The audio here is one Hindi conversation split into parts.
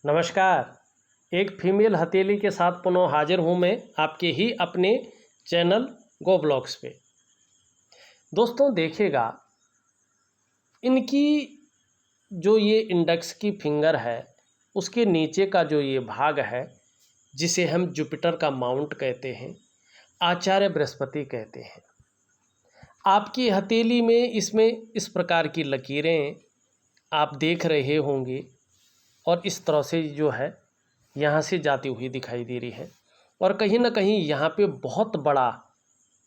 नमस्कार। एक फीमेल हथेली के साथ पुनः हाजिर हूँ मैं आपके ही अपने चैनल गो ब्लॉग्स पे। दोस्तों देखिएगा, इनकी जो ये इंडेक्स की फिंगर है उसके नीचे का जो ये भाग है जिसे हम जुपिटर का माउंट कहते हैं, आचार्य बृहस्पति कहते हैं। आपकी हथेली में इसमें इस प्रकार की लकीरें आप देख रहे होंगे और इस तरह से जो है यहाँ से जाती हुई दिखाई दे रही है और कहीं ना कहीं यहाँ पे बहुत बड़ा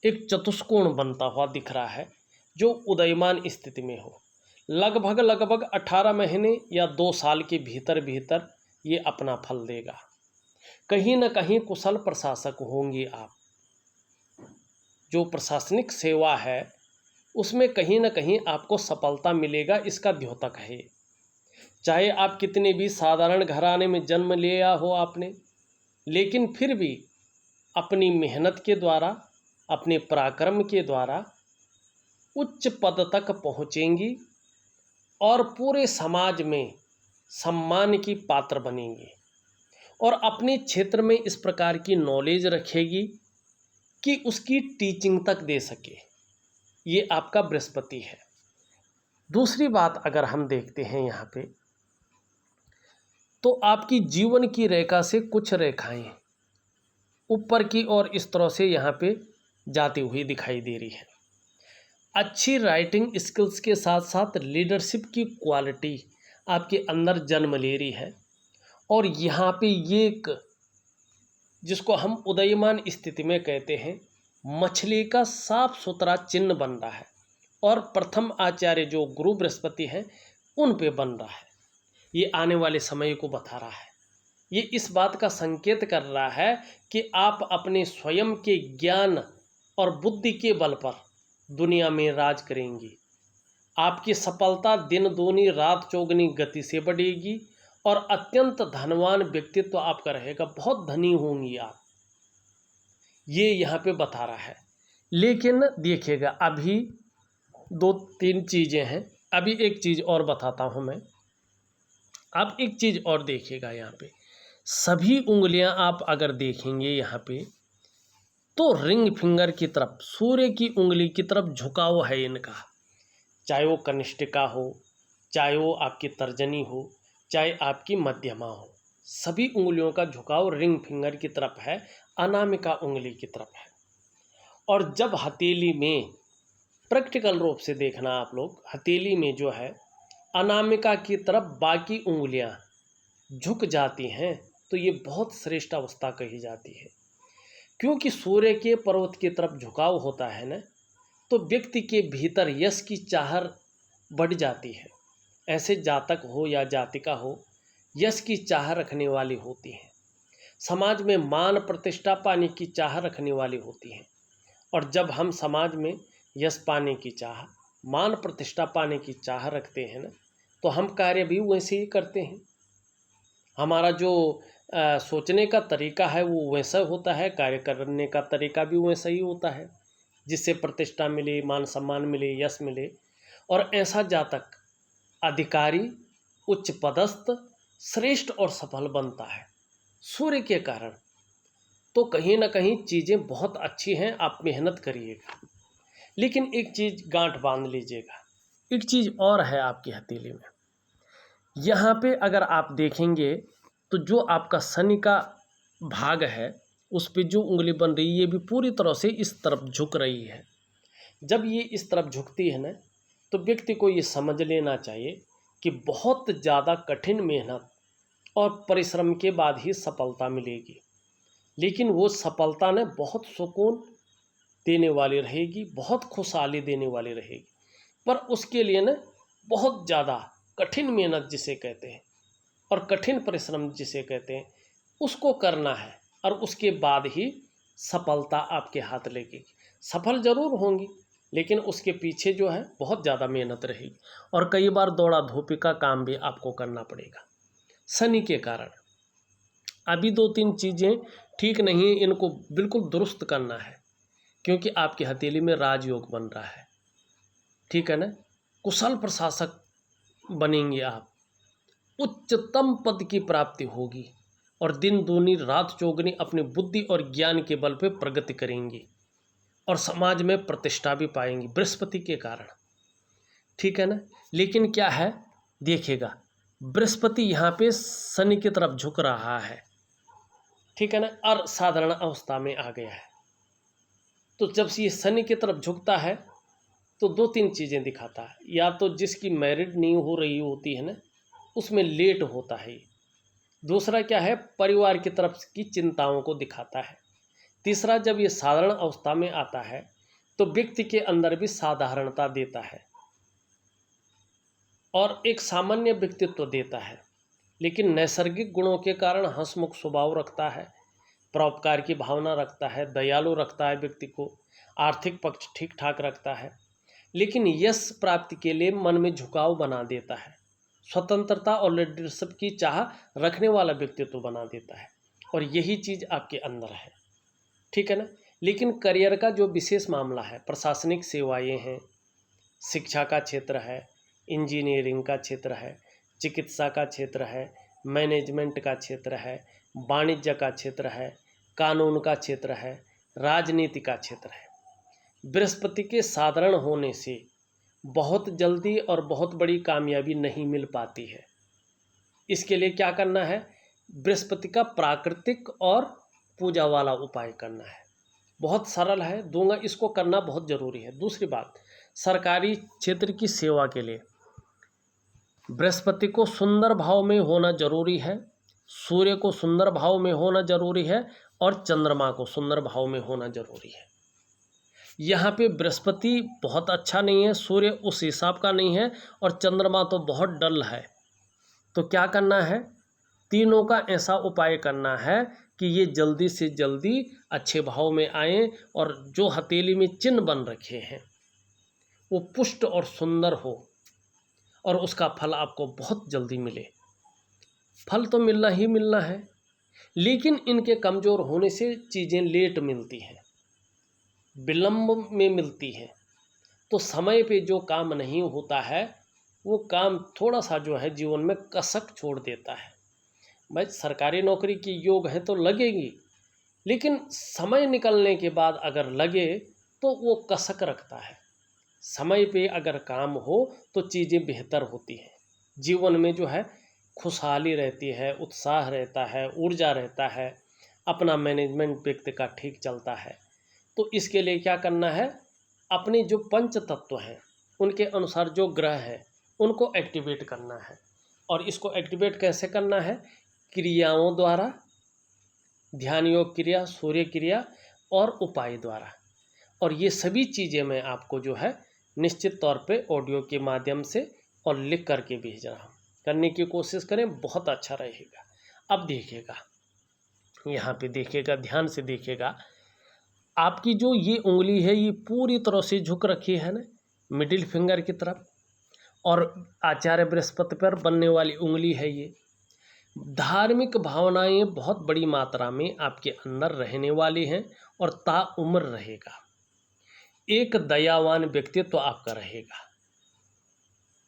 एक चतुष्कोण बनता हुआ दिख रहा है जो उदयमान स्थिति में हो। लगभग 18 महीने या 2 साल के भीतर भीतर ये अपना फल देगा। कहीं ना कहीं कुशल प्रशासक होंगे आप। जो प्रशासनिक सेवा है उसमें कहीं ना कहीं आपको सफलता मिलेगा, इसका द्योतक है। चाहे आप कितने भी साधारण घराने में जन्म लिया हो आपने, लेकिन फिर भी अपनी मेहनत के द्वारा, अपने पराक्रम के द्वारा उच्च पद तक पहुँचेंगी और पूरे समाज में सम्मान की पात्र बनेंगे और अपने क्षेत्र में इस प्रकार की नॉलेज रखेगी कि उसकी टीचिंग तक दे सके। ये आपका बृहस्पति है। दूसरी बात अगर हम देखते हैं यहाँ पे, तो आपकी जीवन की रेखा से कुछ रेखाएं ऊपर की ओर इस तरह से यहाँ पे जाती हुई दिखाई दे रही है। अच्छी राइटिंग स्किल्स के साथ साथ लीडरशिप की क्वालिटी आपके अंदर जन्म ले रही है और यहाँ पे ये एक जिसको हम उदयमान स्थिति में कहते हैं, मछली का साफ सुथरा चिन्ह बन रहा है और प्रथम आचार्य जो गुरु बृहस्पति हैं उन पे बन रहा है। ये आने वाले समय को बता रहा है। ये इस बात का संकेत कर रहा है कि आप अपने स्वयं के ज्ञान और बुद्धि के बल पर दुनिया में राज करेंगी। आपकी सफलता दिन दूनी रात चौगुनी गति से बढ़ेगी और अत्यंत धनवान व्यक्तित्व आपका रहेगा। बहुत धनी होंगी आप, ये यहाँ पे बता रहा है। लेकिन देखिएगा, अभी 2-3 चीज़ें हैं। अभी एक चीज़ और बताता हूँ मैं। आप एक चीज़ और देखिएगा, यहाँ पे सभी उंगलियां आप अगर देखेंगे यहाँ पे, तो रिंग फिंगर की तरफ, सूर्य की उंगली की तरफ झुकाव है इनका। चाहे वो कनिष्ठिका हो, चाहे वो आपकी तर्जनी हो, चाहे आपकी मध्यमा हो, सभी उंगलियों का झुकाव रिंग फिंगर की तरफ है, अनामिका उंगली की तरफ है। और जब हथेली में प्रैक्टिकल रूप से देखना आप लोग, हथेली में जो है अनामिका की तरफ बाकी उंगलियां झुक जाती हैं, तो ये बहुत श्रेष्ठ अवस्था कही जाती है। क्योंकि सूर्य के पर्वत की तरफ झुकाव होता है ना, तो व्यक्ति के भीतर यश की चाहत बढ़ जाती है। ऐसे जातक हो या जातिका हो, यश की चाह रखने वाली होती हैं, समाज में मान प्रतिष्ठा पाने की चाह रखने वाली होती हैं। और जब हम समाज में यश पाने की चाह, मान प्रतिष्ठा पाने की चाह रखते हैं ना, तो हम कार्य भी वैसे ही करते हैं। हमारा जो सोचने का तरीका है वो वैसा होता है, कार्य करने का तरीका भी वैसा ही होता है, जिससे प्रतिष्ठा मिले, मान सम्मान मिले, यश मिले। और ऐसा जातक अधिकारी, उच्च पदस्थ, श्रेष्ठ और सफल बनता है सूर्य के कारण। तो कहीं ना कहीं चीज़ें बहुत अच्छी हैं, आप मेहनत करिएगा। लेकिन एक चीज़ गांठ बांध लीजिएगा, एक चीज़ और है आपकी हथेली में। यहाँ पे अगर आप देखेंगे तो जो आपका शनि का भाग है उस पे जो उंगली बन रही है, ये भी पूरी तरह से इस तरफ झुक रही है। जब ये इस तरफ झुकती है ना, तो व्यक्ति को ये समझ लेना चाहिए कि बहुत ज़्यादा कठिन मेहनत और परिश्रम के बाद ही सफलता मिलेगी। लेकिन वो सफलता ने बहुत सुकून देने वाली रहेगी, बहुत खुशहाली देने वाली रहेगी। पर उसके लिए ना बहुत ज़्यादा कठिन मेहनत जिसे कहते हैं और कठिन परिश्रम जिसे कहते हैं, उसको करना है और उसके बाद ही सफलता आपके हाथ लगेगी। सफल ज़रूर होंगी, लेकिन उसके पीछे जो है बहुत ज़्यादा मेहनत रहेगी और कई बार दौड़ा धूपी का काम भी आपको करना पड़ेगा शनि के कारण। अभी 2-3 चीज़ें ठीक नहीं, इनको बिल्कुल दुरुस्त करना है, क्योंकि आपकी हथेली में राजयोग बन रहा है। ठीक है ना, कुशल प्रशासक बनेंगे आप। उच्चतम पद की प्राप्ति होगी और दिन दूनी रात चौगनी अपनी बुद्धि और ज्ञान के बल पे प्रगति करेंगी और समाज में प्रतिष्ठा भी पाएंगी बृहस्पति के कारण। ठीक है ना। लेकिन क्या है, देखिएगा बृहस्पति यहाँ पे शनि की तरफ झुक रहा है। ठीक है ना, असाधारण अवस्था में आ गया है। तो जब ये शनि की तरफ झुकता है तो दो तीन चीज़ें दिखाता है। या तो जिसकी मैरिड नहीं हो रही होती है ना, उसमें लेट होता है। दूसरा क्या है, परिवार की तरफ की चिंताओं को दिखाता है। तीसरा, जब ये साधारण अवस्था में आता है तो व्यक्ति के अंदर भी साधारणता देता है और एक सामान्य व्यक्तित्व देता है, लेकिन नैसर्गिक गुणों के कारण हंसमुख स्वभाव रखता है, परोपकार की भावना रखता है, दयालु रखता है व्यक्ति को, आर्थिक पक्ष ठीक ठाक रखता है। लेकिन यश प्राप्ति के लिए मन में झुकाव बना देता है, स्वतंत्रता और लीडरशिप की चाह रखने वाला व्यक्तित्व बना देता है और यही चीज़ आपके अंदर है। ठीक है ना। लेकिन करियर का जो विशेष मामला है, प्रशासनिक सेवाएं हैं, शिक्षा का क्षेत्र है, इंजीनियरिंग का क्षेत्र है, चिकित्सा का क्षेत्र है, मैनेजमेंट का क्षेत्र है, वाणिज्य का क्षेत्र है, कानून का क्षेत्र है, राजनीति का क्षेत्र है, बृहस्पति के साधारण होने से बहुत जल्दी और बहुत बड़ी कामयाबी नहीं मिल पाती है। इसके लिए क्या करना है, बृहस्पति का प्राकृतिक और पूजा वाला उपाय करना है। बहुत सरल है, दूंगा, इसको करना बहुत ज़रूरी है। दूसरी बात, सरकारी क्षेत्र की सेवा के लिए बृहस्पति को सुंदर भाव में होना जरूरी है, सूर्य को सुंदर भाव में होना जरूरी है और चंद्रमा को सुंदर भाव में होना जरूरी है। यहाँ पे बृहस्पति बहुत अच्छा नहीं है, सूर्य उस हिसाब का नहीं है और चंद्रमा तो बहुत डल है। तो क्या करना है, तीनों का ऐसा उपाय करना है कि ये जल्दी से जल्दी अच्छे भाव में आए और जो हथेली में चिन्ह बन रखे हैं वो पुष्ट और सुंदर हो और उसका फल आपको बहुत जल्दी मिले। फल तो मिलना ही मिलना है, लेकिन इनके कमज़ोर होने से चीज़ें लेट मिलती हैं, विलंब में मिलती हैं। तो समय पे जो काम नहीं होता है वो काम थोड़ा सा जो है जीवन में कसक छोड़ देता है। भाई सरकारी नौकरी की योग है तो लगेगी, लेकिन समय निकलने के बाद अगर लगे तो वो कसक रखता है। समय पे अगर काम हो तो चीज़ें बेहतर होती हैं, जीवन में जो है खुशहाली रहती है, उत्साह रहता है, ऊर्जा रहता है, अपना मैनेजमेंट व्यक्ति का ठीक चलता है। तो इसके लिए क्या करना है, अपने जो पंच तत्व हैं उनके अनुसार जो ग्रह है उनको एक्टिवेट करना है। और इसको एक्टिवेट कैसे करना है, क्रियाओं द्वारा, ध्यान योग क्रिया, सूर्य क्रिया और उपाय द्वारा। और ये सभी चीज़ें मैं आपको जो है निश्चित तौर पे ऑडियो के माध्यम से और लिख करके भेज रहा हूँ, करने की कोशिश करें, बहुत अच्छा रहेगा। अब देखिएगा, यहाँ पे देखिएगा, ध्यान से देखिएगा, आपकी जो ये उंगली है ये पूरी तरह से झुक रखी है ना मिडिल फिंगर की तरफ, और आचार्य बृहस्पति पर बनने वाली उंगली है ये। धार्मिक भावनाएं बहुत बड़ी मात्रा में आपके अंदर रहने वाली हैं और ताउम्र रहेगा। एक दयावान व्यक्तित्व आपका रहेगा,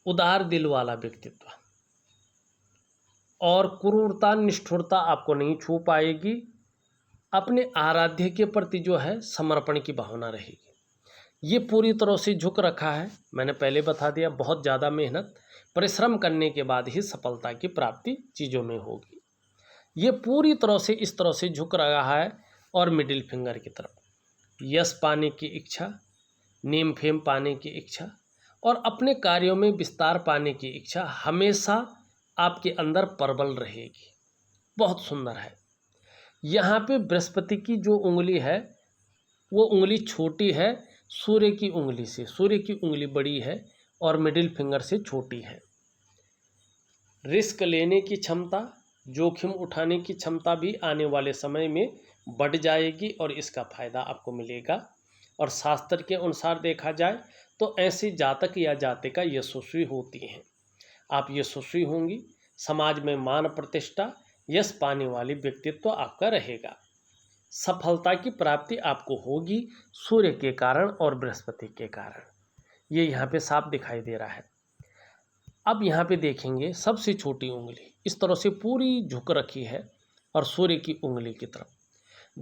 उदार दिल वाला व्यक्तित्व, और क्रूरता निष्ठुरता आपको नहीं छू पाएगी। अपने आराध्य के प्रति जो है समर्पण की भावना रहेगी। ये पूरी तरह से झुक रखा है, मैंने पहले बता दिया, बहुत ज़्यादा मेहनत परिश्रम करने के बाद ही सफलता की प्राप्ति चीज़ों में होगी। ये पूरी तरह से इस तरह से झुक रहा है और मिडिल फिंगर की तरफ यश पाने की इच्छा, नेम फेम पाने की इच्छा और अपने कार्यों में विस्तार पाने की इच्छा हमेशा आपके अंदर प्रबल रहेगी। बहुत सुंदर है। यहाँ पे बृहस्पति की जो उंगली है वो उंगली छोटी है सूर्य की उंगली से, सूर्य की उंगली बड़ी है और मिडिल फिंगर से छोटी है। रिस्क लेने की क्षमता, जोखिम उठाने की क्षमता भी आने वाले समय में बढ़ जाएगी और इसका फायदा आपको मिलेगा। और शास्त्र के अनुसार देखा जाए तो ऐसे जातक या जातिका यशस्वी होती हैं। आप यशस्वी होंगी, समाज में मान प्रतिष्ठा, यश पाने वाली व्यक्तित्व आपका रहेगा। सफलता की प्राप्ति आपको होगी सूर्य के कारण और बृहस्पति के कारण, ये यहाँ पे साफ दिखाई दे रहा है। अब यहाँ पे देखेंगे सबसे छोटी उंगली इस तरह से पूरी झुक रखी है और सूर्य की उंगली की तरफ।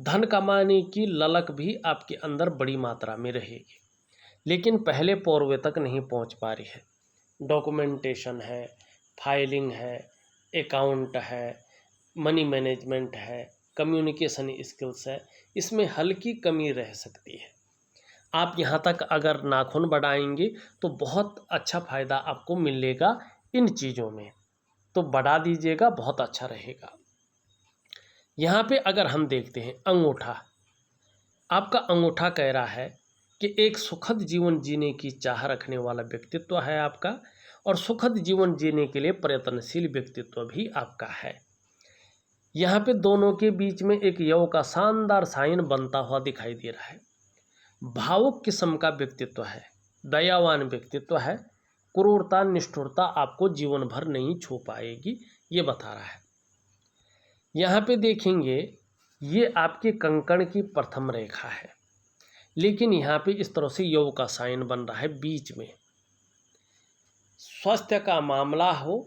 धन कमाने की ललक भी आपके अंदर बड़ी मात्रा में रहेगी, लेकिन पहले पौरवे तक नहीं पहुँच पा रही है। डॉक्यूमेंटेशन है, फाइलिंग है, अकाउंट है, मनी मैनेजमेंट है, कम्युनिकेशन स्किल्स है, इसमें हल्की कमी रह सकती है। आप यहाँ तक अगर नाखून बढ़ाएंगे तो बहुत अच्छा फ़ायदा आपको मिलेगा इन चीज़ों में, तो बढ़ा दीजिएगा, बहुत अच्छा रहेगा। यहाँ पे अगर हम देखते हैं अंगूठा, आपका अंगूठा कह रहा है कि एक सुखद जीवन जीने की चाह रखने वाला व्यक्तित्व है आपका, और सुखद जीवन जीने के लिए प्रयत्नशील व्यक्तित्व भी आपका है। यहाँ पे दोनों के बीच में एक यव का शानदार साइन बनता हुआ दिखाई दे रहा है। भावुक किस्म का व्यक्तित्व है, दयावान व्यक्तित्व है, क्रूरता निष्ठुरता आपको जीवन भर नहीं छू पाएगी, ये बता रहा है। यहाँ पे देखेंगे ये आपके कंकण की प्रथम रेखा है, लेकिन यहाँ पे इस तरह से यव का साइन बन रहा है बीच में। स्वास्थ्य का मामला हो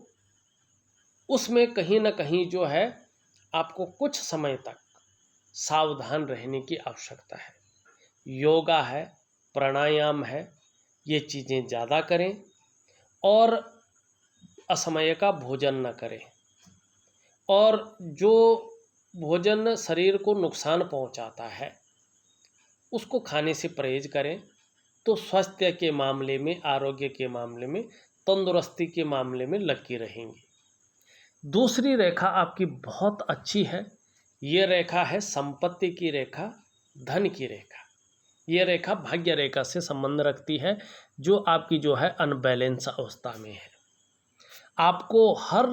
उसमें कहीं ना कहीं जो है आपको कुछ समय तक सावधान रहने की आवश्यकता है। योगा है, प्राणायाम है, ये चीज़ें ज़्यादा करें और असमय का भोजन न करें, और जो भोजन शरीर को नुकसान पहुंचाता है उसको खाने से परहेज करें, तो स्वास्थ्य के मामले में, आरोग्य के मामले में, तंदुरुस्ती के मामले में लकी रहेंगे। दूसरी रेखा आपकी बहुत अच्छी है, ये रेखा है संपत्ति की रेखा, धन की रेखा। ये रेखा भाग्य रेखा से संबंध रखती है, जो आपकी जो है अनबैलेंस अवस्था में है। आपको हर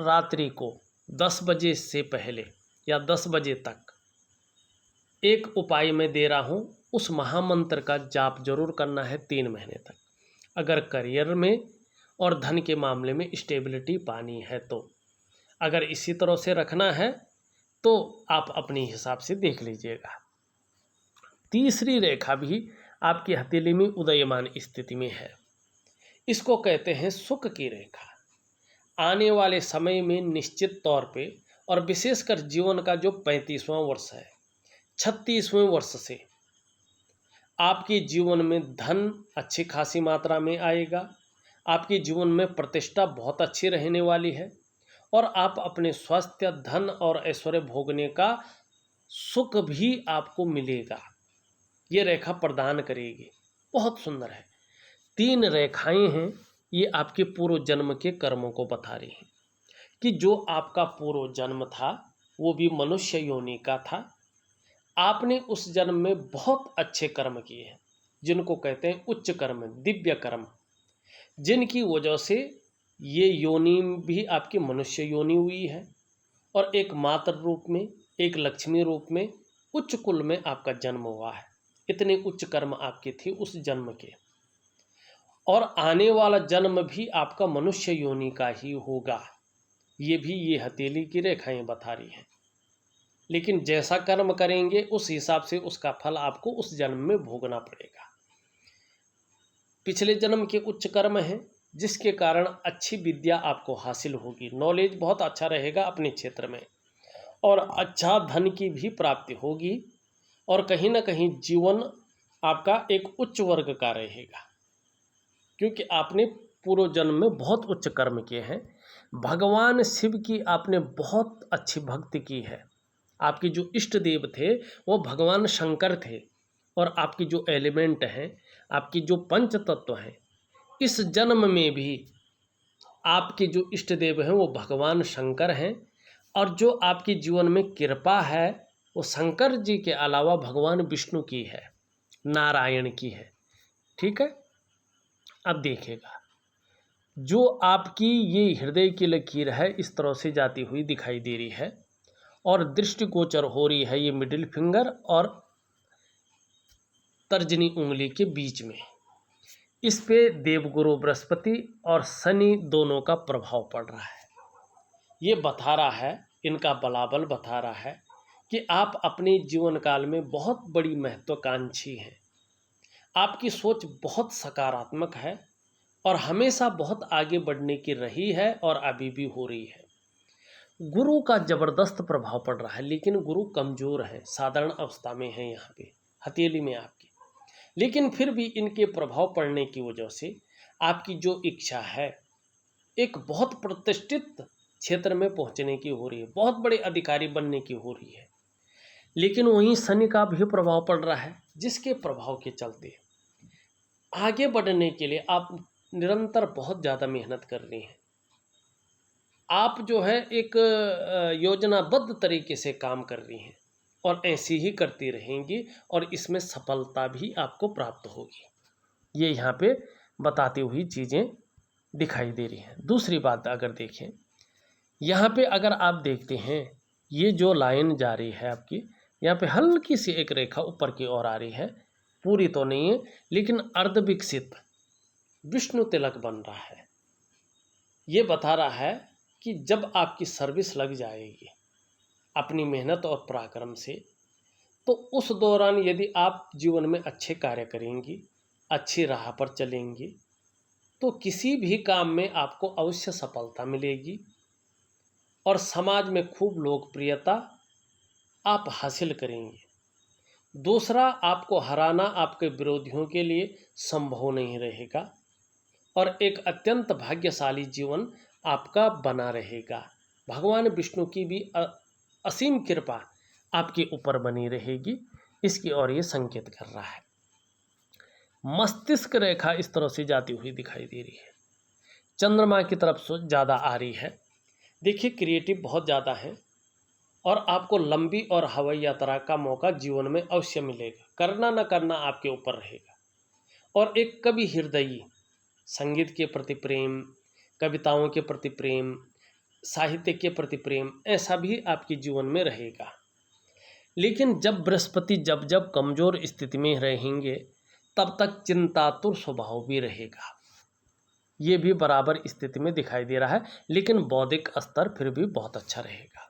रात्रि को 10 बजे से पहले या 10 बजे तक एक उपाय मैं दे रहा हूँ, उस महामंत्र का जाप जरूर करना है 3 महीने तक, अगर करियर में और धन के मामले में स्टेबिलिटी पानी है तो। अगर इसी तरह से रखना है तो आप अपने हिसाब से देख लीजिएगा। तीसरी रेखा भी आपकी हथेली में उदयमान स्थिति में है, इसको कहते हैं सुख की रेखा। आने वाले समय में निश्चित तौर पे, और विशेषकर जीवन का जो 35वां वर्ष है, 36वें वर्ष से आपके जीवन में धन अच्छी खासी मात्रा में आएगा, आपके जीवन में प्रतिष्ठा बहुत अच्छी रहने वाली है, और आप अपने स्वास्थ्य, धन और ऐश्वर्य भोगने का सुख भी आपको मिलेगा, ये रेखा प्रदान करेगी। बहुत सुंदर है। 3 रेखाएं हैं, ये आपके पूर्व जन्म के कर्मों को बता रही हैं कि जो आपका पूर्व जन्म था वो भी मनुष्य योनि का था। आपने उस जन्म में बहुत अच्छे कर्म किए हैं, जिनको कहते हैं उच्च कर्म, दिव्य कर्म, जिनकी वजह से ये योनि भी आपकी मनुष्य योनि हुई है, और एक मातृ रूप में, एक लक्ष्मी रूप में, उच्च कुल में आपका जन्म हुआ है। इतने उच्च कर्म आपके थे उस जन्म के, और आने वाला जन्म भी आपका मनुष्य योनि का ही होगा, ये भी ये हथेली की रेखाएं बता रही हैं। लेकिन जैसा कर्म करेंगे उस हिसाब से उसका फल आपको उस जन्म में भोगना पड़ेगा। पिछले जन्म के उच्च कर्म हैं, जिसके कारण अच्छी विद्या आपको हासिल होगी, नॉलेज बहुत अच्छा रहेगा अपने क्षेत्र में, और अच्छा धन की भी प्राप्ति होगी, और कहीं ना कहीं जीवन आपका एक उच्च वर्ग का रहेगा, क्योंकि आपने पूर्व जन्म में बहुत उच्च कर्म किए हैं। भगवान शिव की आपने बहुत अच्छी भक्ति की है। आपके जो इष्ट देव थे वो भगवान शंकर थे, और आपकी जो एलिमेंट हैं, आपकी जो पंच तत्व हैं, इस जन्म में भी आपके जो इष्ट देव हैं वो भगवान शंकर हैं, और जो आपके जीवन में कृपा है वो शंकर जी के अलावा भगवान विष्णु की है, नारायण की है। ठीक है, अब देखिएगा, जो आपकी ये हृदय की लकीर है इस तरह से जाती हुई दिखाई दे रही है, और दृष्टिगोचर हो रही है ये मिडिल फिंगर और तर्जनी उंगली के बीच में। इस पे देवगुरु बृहस्पति और शनि दोनों का प्रभाव पड़ रहा है। ये बता रहा है, इनका बलाबल बता रहा है कि आप अपने जीवन काल में बहुत बड़ी महत्वाकांक्षी हैं। आपकी सोच बहुत सकारात्मक है, और हमेशा बहुत आगे बढ़ने की रही है और अभी भी हो रही है। गुरु का ज़बरदस्त प्रभाव पड़ रहा है, लेकिन गुरु कमज़ोर है, साधारण अवस्था में है यहाँ पे हथेली में आपके। लेकिन फिर भी इनके प्रभाव पड़ने की वजह से आपकी जो इच्छा है एक बहुत प्रतिष्ठित क्षेत्र में पहुंचने की हो रही है, बहुत बड़े अधिकारी बनने की हो रही है। लेकिन वहीं शनि का भी प्रभाव पड़ रहा है, जिसके प्रभाव के चलते आगे बढ़ने के लिए आप निरंतर बहुत ज़्यादा मेहनत कर रही हैं। आप जो है एक योजनाबद्ध तरीके से काम कर रही हैं और ऐसी ही करती रहेंगी और इसमें सफलता भी आपको प्राप्त होगी। ये यहाँ पे बताती हुई चीज़ें दिखाई दे रही हैं। दूसरी बात अगर देखें, यहाँ पे अगर आप देखते हैं ये जो लाइन जा रही है आपकी, यहाँ पे हल्की सी एक रेखा ऊपर की ओर आ रही है, पूरी तो नहीं है लेकिन अर्ध विकसित विष्णु तिलक बन रहा है। ये बता रहा है कि जब आपकी सर्विस लग जाएगी अपनी मेहनत और पराक्रम से, तो उस दौरान यदि आप जीवन में अच्छे कार्य करेंगी, अच्छी राह पर चलेंगी, तो किसी भी काम में आपको अवश्य सफलता मिलेगी और समाज में खूब लोकप्रियता आप हासिल करेंगे। दूसरा, आपको हराना आपके विरोधियों के लिए संभव नहीं रहेगा और एक अत्यंत भाग्यशाली जीवन आपका बना रहेगा। भगवान विष्णु की भी असीम कृपा आपके ऊपर बनी रहेगी, इसकी ओर ये संकेत कर रहा है। मस्तिष्क रेखा इस तरह से जाती हुई दिखाई दे रही है, चंद्रमा की तरफ से ज़्यादा आ रही है। देखिए, क्रिएटिव बहुत ज़्यादा है और आपको लंबी और हवाई यात्रा का मौका जीवन में अवश्य मिलेगा। करना न करना आपके ऊपर रहेगा। और एक कवि हृदयी, संगीत के प्रति प्रेम, कविताओं के प्रति प्रेम, साहित्य के प्रति प्रेम, ऐसा भी आपके जीवन में रहेगा। लेकिन जब बृहस्पति जब जब कमज़ोर स्थिति में रहेंगे, तब तक चिंतातुर स्वभाव भी रहेगा। ये भी बराबर स्थिति में दिखाई दे रहा है, लेकिन बौद्धिक स्तर फिर भी बहुत अच्छा रहेगा।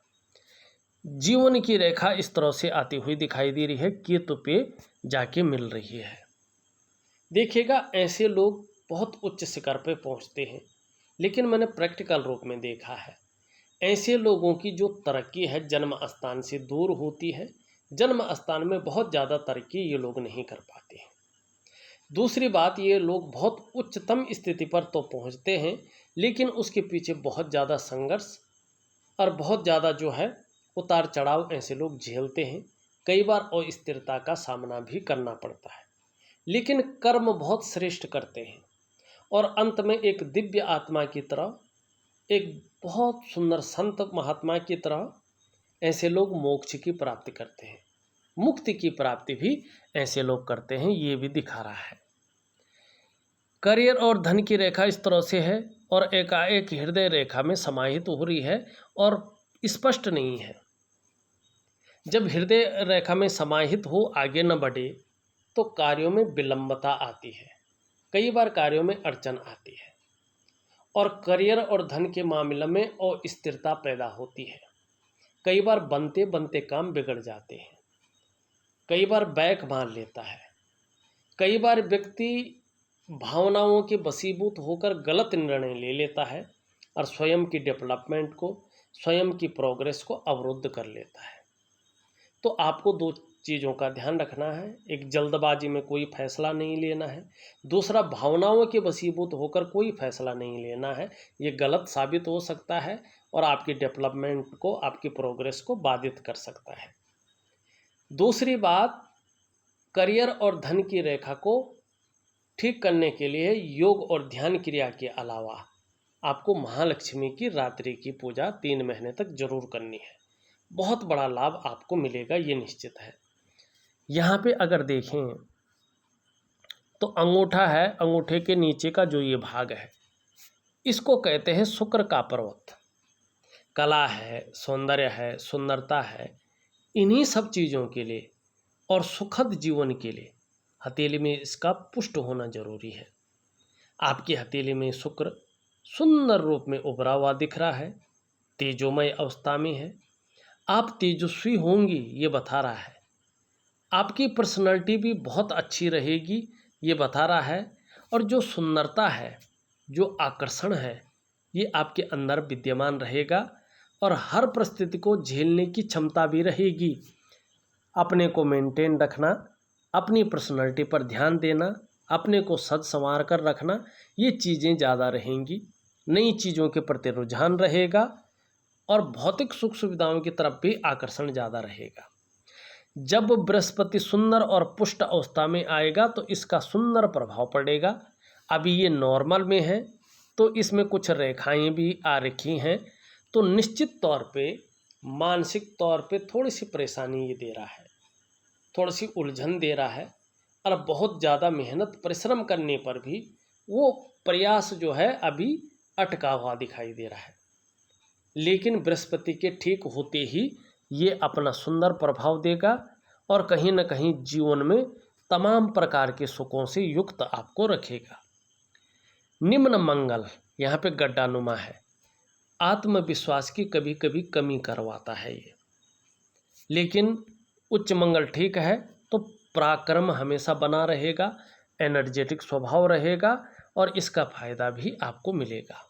जीवन की रेखा इस तरह से आती हुई दिखाई दे रही है, केतु पे जाके मिल रही है। देखिएगा, ऐसे लोग बहुत उच्च शिखर पे पहुंचते हैं, लेकिन मैंने प्रैक्टिकल रूप में देखा है ऐसे लोगों की जो तरक्की है जन्म स्थान से दूर होती है। जन्म स्थान में बहुत ज़्यादा तरक्की ये लोग नहीं कर पाते हैं। दूसरी बात, ये लोग बहुत उच्चतम स्थिति पर तो पहुंचते हैं, लेकिन उसके पीछे बहुत ज़्यादा संघर्ष और बहुत ज़्यादा जो है उतार चढ़ाव ऐसे लोग झेलते हैं। कई बार अस्थिरता का सामना भी करना पड़ता है, लेकिन कर्म बहुत श्रेष्ठ करते हैं और अंत में एक दिव्य आत्मा की तरह, एक बहुत सुंदर संत महात्मा की तरह ऐसे लोग मोक्ष की प्राप्ति करते हैं, मुक्ति की प्राप्ति भी ऐसे लोग करते हैं। ये भी दिखा रहा है। करियर और धन की रेखा इस तरह से है और एकाएक हृदय रेखा में समाहित हो रही है और स्पष्ट नहीं है। जब हृदय रेखा में समाहित हो, आगे न बढ़े, तो कार्यों में विलंबता आती है, कई बार कार्यों में अड़चन आती है और करियर और धन के मामले में अस्थिरता पैदा होती है। कई बार बनते बनते काम बिगड़ जाते हैं, कई बार बैक मार लेता है, कई बार व्यक्ति भावनाओं के वशीभूत होकर गलत निर्णय ले लेता है और स्वयं की डेवलपमेंट को, स्वयं की प्रोग्रेस को अवरुद्ध कर लेता है। तो आपको दो चीज़ों का ध्यान रखना है। एक, जल्दबाजी में कोई फैसला नहीं लेना है। दूसरा, भावनाओं के वशीभूत होकर कोई फैसला नहीं लेना है। ये गलत साबित हो सकता है और आपकी डेवलपमेंट को, आपकी प्रोग्रेस को बाधित कर सकता है। दूसरी बात, करियर और धन की रेखा को ठीक करने के लिए योग और ध्यान क्रिया के अलावा आपको महालक्ष्मी की रात्रि की पूजा 3 महीने तक जरूर करनी है। बहुत बड़ा लाभ आपको मिलेगा, ये निश्चित है। यहाँ पे अगर देखें तो अंगूठा है, अंगूठे के नीचे का जो ये भाग है, इसको कहते हैं शुक्र का पर्वत। कला है, सौंदर्य है, सुंदरता है, इन्हीं सब चीज़ों के लिए और सुखद जीवन के लिए हथेली में इसका पुष्ट होना जरूरी है। आपकी हथेली में शुक्र सुंदर रूप में उभरा हुआ दिख रहा है, तेजोमय अवस्था में है, आप तेजस्वी होंगी, ये बता रहा है। आपकी पर्सनालिटी भी बहुत अच्छी रहेगी, ये बता रहा है। और जो सुंदरता है जो आकर्षण है ये आपके अंदर विद्यमान रहेगा और हर परिस्थिति को झेलने की क्षमता भी रहेगी। अपने को मेंटेन रखना, अपनी पर्सनालिटी पर ध्यान देना, अपने को सज संवार कर रखना, ये चीज़ें ज़्यादा रहेंगी। नई चीज़ों के प्रति रुझान रहेगा और भौतिक सुख सुविधाओं की तरफ भी आकर्षण ज़्यादा रहेगा। जब बृहस्पति सुंदर और पुष्ट अवस्था में आएगा तो इसका सुंदर प्रभाव पड़ेगा। अभी ये नॉर्मल में है तो इसमें कुछ रेखाएं भी आ रखी हैं, तो निश्चित तौर पे मानसिक तौर पे थोड़ी सी परेशानी ये दे रहा है, थोड़ी सी उलझन दे रहा है और बहुत ज़्यादा मेहनत परिश्रम करने पर भी वो प्रयास जो है अभी अटका हुआ दिखाई दे रहा है। लेकिन बृहस्पति के ठीक होते ही ये अपना सुंदर प्रभाव देगा और कहीं न कहीं जीवन में तमाम प्रकार के सुखों से युक्त आपको रखेगा। निम्न मंगल यहाँ पे गड्ढानुमा है, आत्मविश्वास की कभी कभी कमी करवाता है ये, लेकिन उच्च मंगल ठीक है तो पराक्रम हमेशा बना रहेगा, एनर्जेटिक स्वभाव रहेगा और इसका फायदा भी आपको मिलेगा।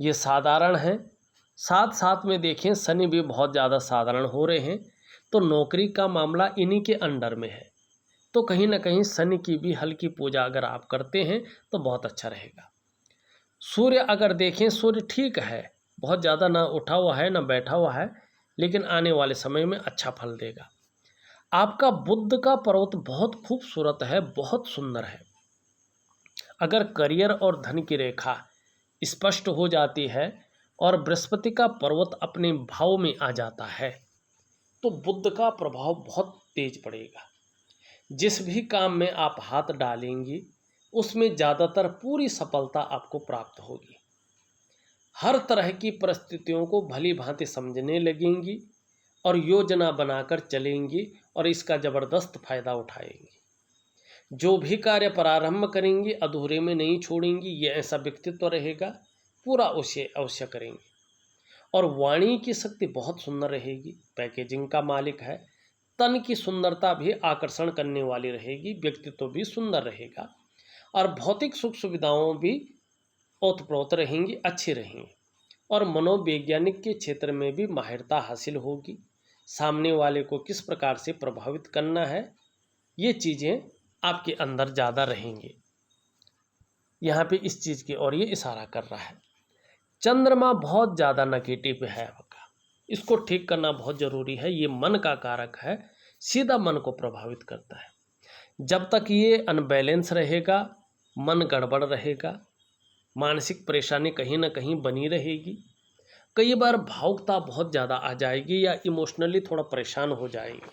ये साधारण है। साथ साथ में देखें शनि भी बहुत ज़्यादा साधारण हो रहे हैं, तो नौकरी का मामला इन्हीं के अंडर में है, तो कहीं ना कहीं शनि की भी हल्की पूजा अगर आप करते हैं तो बहुत अच्छा रहेगा। सूर्य अगर देखें, सूर्य ठीक है, बहुत ज़्यादा ना उठा हुआ है ना बैठा हुआ है, लेकिन आने वाले समय में अच्छा फल देगा। आपका बुध का पर्वत बहुत खूबसूरत है, बहुत सुंदर है। अगर करियर और धन की रेखा स्पष्ट हो जाती है और बृहस्पति का पर्वत अपने भाव में आ जाता है तो बुध का प्रभाव बहुत तेज पड़ेगा। जिस भी काम में आप हाथ डालेंगी उसमें ज़्यादातर पूरी सफलता आपको प्राप्त होगी। हर तरह की परिस्थितियों को भली भांति समझने लगेंगी और योजना बनाकर चलेंगी और इसका ज़बरदस्त फायदा उठाएंगी। जो भी कार्य प्रारंभ करेंगी अधूरे में नहीं छोड़ेंगी, ये ऐसा व्यक्तित्व रहेगा, पूरा उसे अवश्य करेंगे। और वाणी की शक्ति बहुत सुंदर रहेगी, पैकेजिंग का मालिक है, तन की सुंदरता भी आकर्षण करने वाली रहेगी, व्यक्तित्व भी सुंदर रहेगा और भौतिक सुख सुविधाओं भी ओतप्रोत रहेंगी, अच्छी रहेंगी। और मनोवैज्ञानिक के क्षेत्र में भी माहिरता हासिल होगी। सामने वाले को किस प्रकार से प्रभावित करना है ये चीज़ें आपके अंदर ज़्यादा रहेंगी। यहाँ पे इस चीज़ की ओर ये इशारा कर रहा है। चंद्रमा बहुत ज़्यादा नेगेटिव है आपका, इसको ठीक करना बहुत ज़रूरी है। ये मन का कारक है, सीधा मन को प्रभावित करता है। जब तक ये अनबैलेंस रहेगा, मन गड़बड़ रहेगा, मानसिक परेशानी कहीं ना कहीं बनी रहेगी। कई बार भावुकता बहुत ज़्यादा आ जाएगी या इमोशनली थोड़ा परेशान हो जाएंगे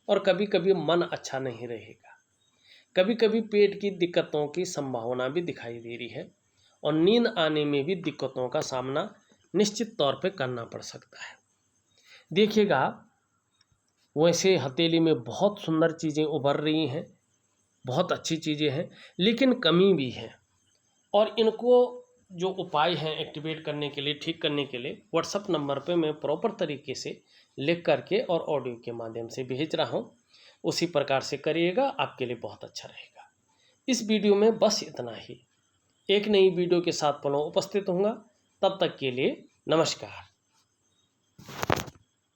और कभी कभी मन अच्छा नहीं रहेगा। कभी कभी पेट की दिक्कतों की संभावना भी दिखाई दे रही है और नींद आने में भी दिक्कतों का सामना निश्चित तौर पे करना पड़ सकता है। देखिएगा, वैसे हथेली में बहुत सुंदर चीज़ें उभर रही हैं, बहुत अच्छी चीज़ें हैं, लेकिन कमी भी है और इनको जो उपाय हैं एक्टिवेट करने के लिए, ठीक करने के लिए व्हाट्सएप नंबर पे मैं प्रॉपर तरीके से लिख करके और ऑडियो के माध्यम से भेज रहा हूँ। उसी प्रकार से करिएगा, आपके लिए बहुत अच्छा रहेगा। इस वीडियो में बस इतना ही। एक नई वीडियो के साथ पुनः उपस्थित होऊंगा, तब तक के लिए नमस्कार।